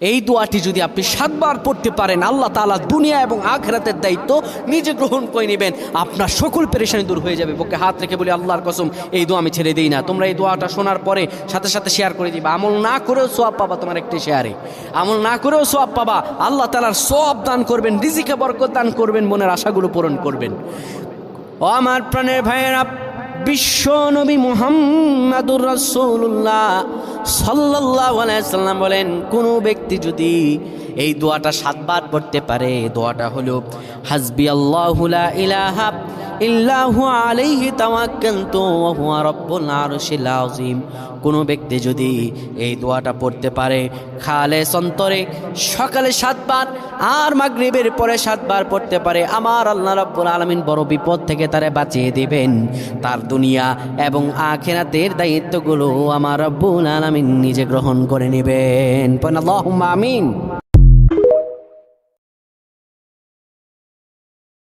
এই দোয়াটি যদি আপনি 7 বার পড়তে পারেন, আল্লাহ তাআলা দুনিয়া এবং আখিরাতের দায়িত্ব নিজে গ্রহণ করে নেবেন, আপনার সকল পেরেশানি দূর হয়ে যাবে। বুকে হাত রেখে বলি, আল্লাহর কসম এই দোয়া আমি ছেড়ে দিই না। তোমরা এই দোয়াটা শোনার পরে সাথে সাথে শেয়ার করে দিবা। আমল না করেও সওয়াব পাবা, তোমার একটি শেয়ারে আমল না করেও সওয়াব পাবা। আল্লাহ তাআলার সওয়াব দান করবেন, রিজিকে বরকত দান করবেন, মনের আশাগুলো পূরণ করবেন। ও আমার প্রাণের ভাইয়েরা, বিশ্ব নবী মুহাম্মাদুর রাসূলুল্লাহ সাল্লাল্লাহু আলাইহি সাল্লাম বলেন, কোনো ব্যক্তি যদি এই দোয়াটা 7 বার পড়তে পারে, দোয়াটা হলো হাসবি আল্লাহু লা ইলাহা ইল্লাহু আলাইহি তাওয়াক্কালতু ওয়া হুয়া রাব্বুল আরশিল আযীম। কোনো ব্যক্তি যদি এই দোয়াটা পড়তে পারে খালেস অন্তরে সকালে 7 বার আর মাগরিবের পরে 7 বার পড়তে পারে, আমার আল্লাহ রাব্বুল আলামিন বড় বিপদ থেকে তারে বাঁচিয়ে দিবেন। তার দুনিয়া এবং আখিরাতের দায়িত্বগুলো আমার রাব্বুল আলামিন নিজে গ্রহণ করে নেবেন। আল্লাহুম্মা আমিন।